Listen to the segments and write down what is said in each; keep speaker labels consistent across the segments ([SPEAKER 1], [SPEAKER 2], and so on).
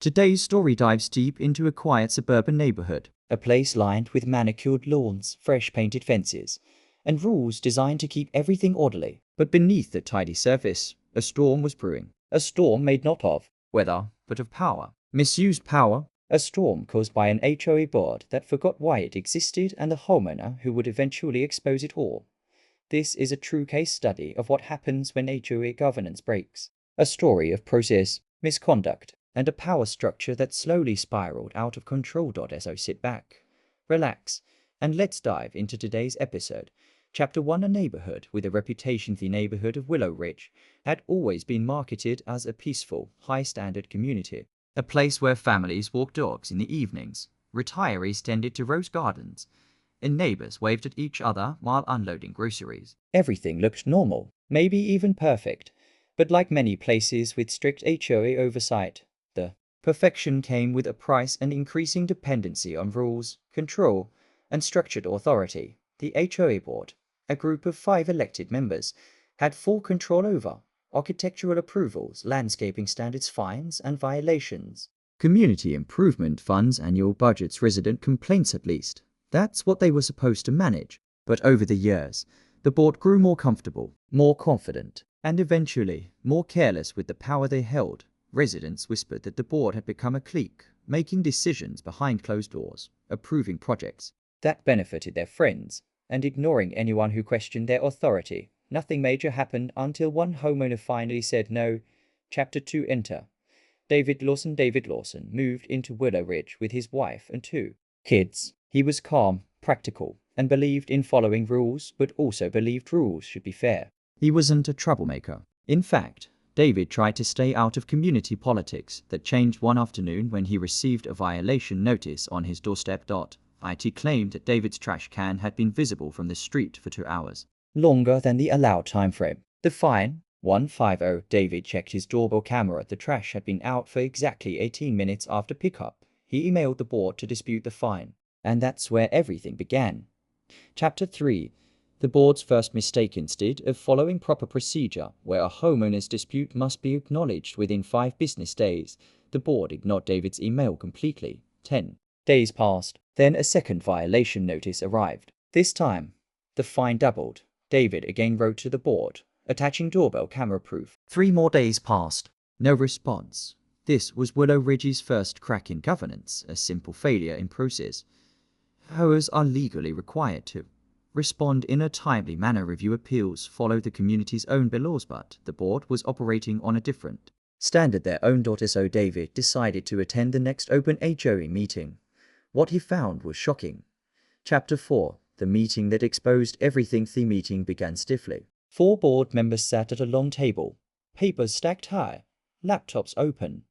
[SPEAKER 1] Today's story dives deep into a quiet suburban neighborhood, a place lined with manicured lawns, fresh painted fences, and rules designed to keep everything orderly. But beneath the tidy surface, a storm was brewing. A storm made not of weather, but of power. Misused power. A storm caused by an HOA board that forgot why it existed and the homeowner who would eventually expose it all. This is a true case study of what happens when HOA governance breaks. A story of process, misconduct, and a power structure that slowly spiraled out of control. So sit back, relax, and let's dive into today's episode. Chapter 1. A neighborhood with a reputation. The neighborhood of Willow Ridge had always been marketed as a peaceful, high-standard community. A place where families walked dogs in the evenings, retirees tended to rose gardens, and neighbors waved at each other while unloading groceries. Everything looked normal, maybe even perfect, but like many places with strict HOA oversight, the perfection came with a price and increasing dependency on rules, control, and structured authority. The HOA board, a group of 5 elected members, had full control over architectural approvals, landscaping standards, fines, and violations. Community improvement funds, annual budgets, resident complaints at least. That's what they were supposed to manage. But over the years, the board grew more comfortable, more confident, and eventually more careless with the power they held. Residents whispered that the board had become a clique, making decisions behind closed doors, approving projects that benefited their friends, and ignoring anyone who questioned their authority. Nothing major happened until one homeowner finally said no. Chapter 2. Enter David Lawson. David Lawson moved into Willow Ridge with his wife and 2 kids. He was calm, practical, and believed in following rules, but also believed rules should be fair. He wasn't a troublemaker. In fact, David tried to stay out of community politics. That changed one afternoon when he received a violation notice on his doorstep. IT claimed that David's trash can had been visible from the street for 2 hours, longer than the allowed time frame. The fine, $150. David checked his doorbell camera. The trash had been out for exactly 18 minutes after pickup. He emailed the board to dispute the fine. And that's where everything began. Chapter 3. The board's first mistake. Instead of following proper procedure, where a homeowner's dispute must be acknowledged within 5 business days, the board ignored David's email completely. 10 days passed. Then a second violation notice arrived. This time, the fine doubled. David again wrote to the board, attaching doorbell camera proof. 3 more days passed. No response. This was Willow Ridge's first crack in governance, a simple failure in process. HOAs are legally required to respond in a timely manner, review appeals, follow the community's own bylaws, but the board was operating on a different standard, their own. So David decided to attend the next open HOA meeting. What he found was shocking. Chapter 4. The meeting that exposed everything. The meeting began stiffly. 4 board members sat at a long table, papers stacked high, laptops open,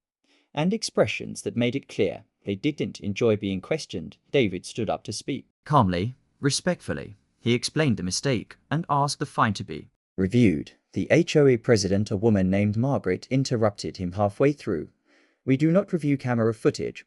[SPEAKER 1] and expressions that made it clear they didn't enjoy being questioned. David stood up to speak. Calmly, respectfully, he explained the mistake and asked the fine to be reviewed. The HOA president, a woman named Margaret, interrupted him halfway through. "We do not review camera footage,"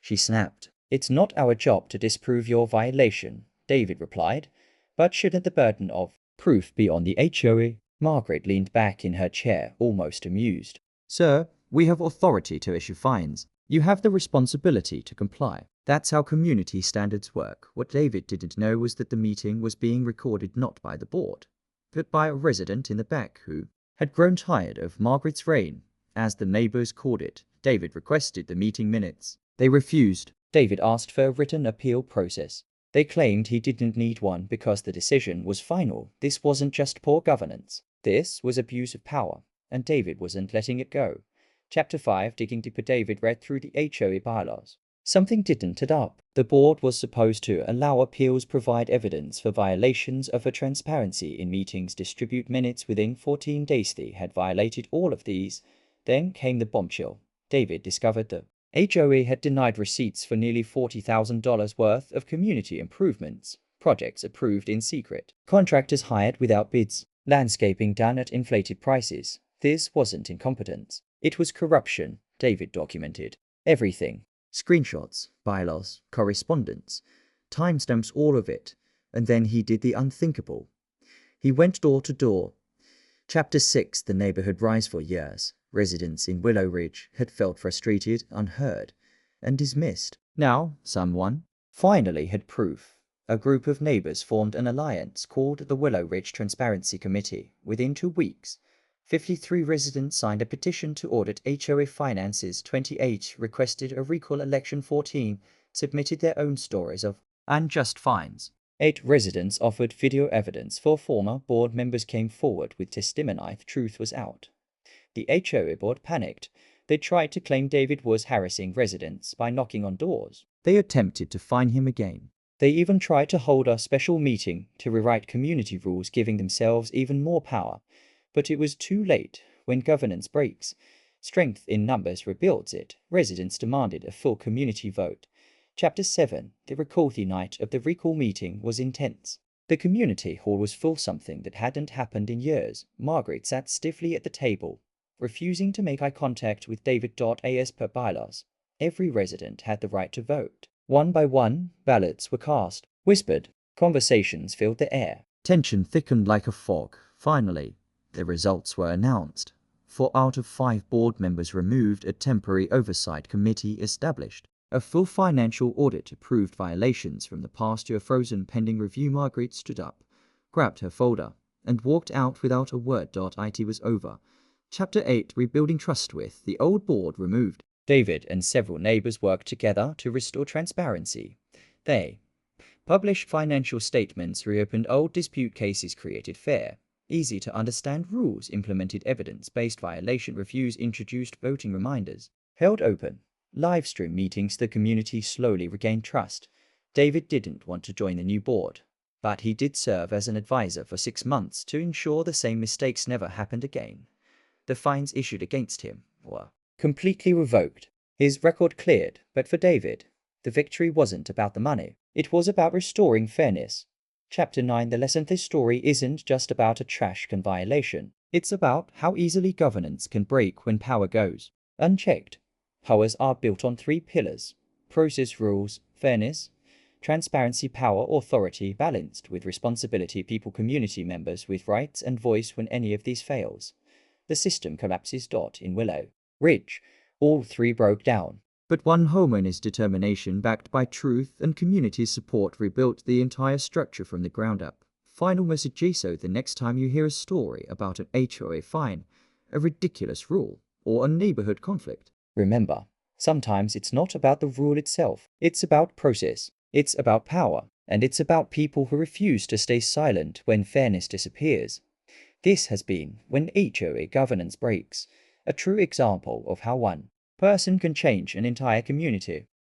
[SPEAKER 1] she snapped. "It's not our job to disprove your violation," David replied. "But shouldn't the burden of proof be on the HOA?" Margaret leaned back in her chair, almost amused. "Sir, we have authority to issue fines. You have the responsibility to comply. That's how community standards work." What David didn't know was that the meeting was being recorded not by the board, but by a resident in the back who had grown tired of Margaret's reign, as the neighbors called it. David requested the meeting minutes. They refused. David asked for a written appeal process. They claimed he didn't need one because the decision was final. This wasn't just poor governance. This was abuse of power, and David wasn't letting it go. Chapter 5. Digging deeper. David read through the HOA bylaws. Something didn't add up. The board was supposed to allow appeals, provide evidence for violations, offer transparency in meetings, distribute minutes within 14 days. They had violated all of these. Then came the bombshell. David discovered the HOA had denied receipts for nearly $40,000 worth of community improvements, projects approved in secret, contractors hired without bids, landscaping done at inflated prices. This wasn't incompetence. It was corruption. David documented everything. Screenshots, bylaws, correspondence, timestamps, all of it. And then he did the unthinkable. He went door to door. Chapter 6. The neighborhood rise. For years, Residents in Willow Ridge had felt frustrated, unheard, and dismissed. Now, someone finally had proof. A group of neighbors formed an alliance called the Willow Ridge Transparency Committee. Within 2 weeks, 53 residents signed a petition to audit HOA finances. 28 requested a recall election. 14 submitted their own stories of unjust fines. 8 residents offered video evidence. 4 former board members came forward with testimony the truth was out. The HOA board panicked. They tried to claim David was harassing residents by knocking on doors. They attempted to fine him again. They even tried to hold a special meeting to rewrite community rules, giving themselves even more power. But it was too late. When governance breaks, strength in numbers rebuilds it. Residents demanded a full community vote. Chapter 7. The recall. The night of the recall meeting was intense. The community hall was full, something that hadn't happened in years. Margaret sat stiffly at the table, refusing to make eye contact with David. As per bylaws, every resident had the right to vote. One by one, ballots were cast. Whispered conversations filled the air. Tension thickened like a fog. Finally, the results were announced. 4 out of 5 board members removed, a temporary oversight committee established. A full financial audit proved violations from the past year frozen pending review. Margaret stood up, grabbed her folder, and walked out without a word. It was over. Chapter 8. Rebuilding trust. With the old board removed, David and several neighbors worked together to restore transparency. They published financial statements, reopened old dispute cases, created fair, easy to understand rules, implemented evidence-based violation reviews, introduced voting reminders, held open live stream meetings. The community slowly regained trust. David didn't want to join the new board, but he did serve as an advisor for 6 months to ensure the same mistakes never happened again. The fines issued against him were completely revoked. His record cleared, but for David, the victory wasn't about the money. It was about restoring fairness. Chapter 9. The lesson. This story isn't just about a trash can violation. It's about how easily governance can break when power goes unchecked. HOAs are built on 3 pillars: process, rules, fairness, transparency, power, authority, balanced with responsibility, people, community members with rights and voice. When any of these fails, the system collapses. In Willow Ridge, all 3 broke down. But one homeowner's determination, backed by truth and community support, rebuilt the entire structure from the ground up. Final message. So the next time you hear a story about an HOA fine, a ridiculous rule, or a neighborhood conflict, remember, sometimes it's not about the rule itself. It's about process. It's about power. And it's about people who refuse to stay silent when fairness disappears. This has been When HOA Governance Breaks, a true example of how one person can change an entire community.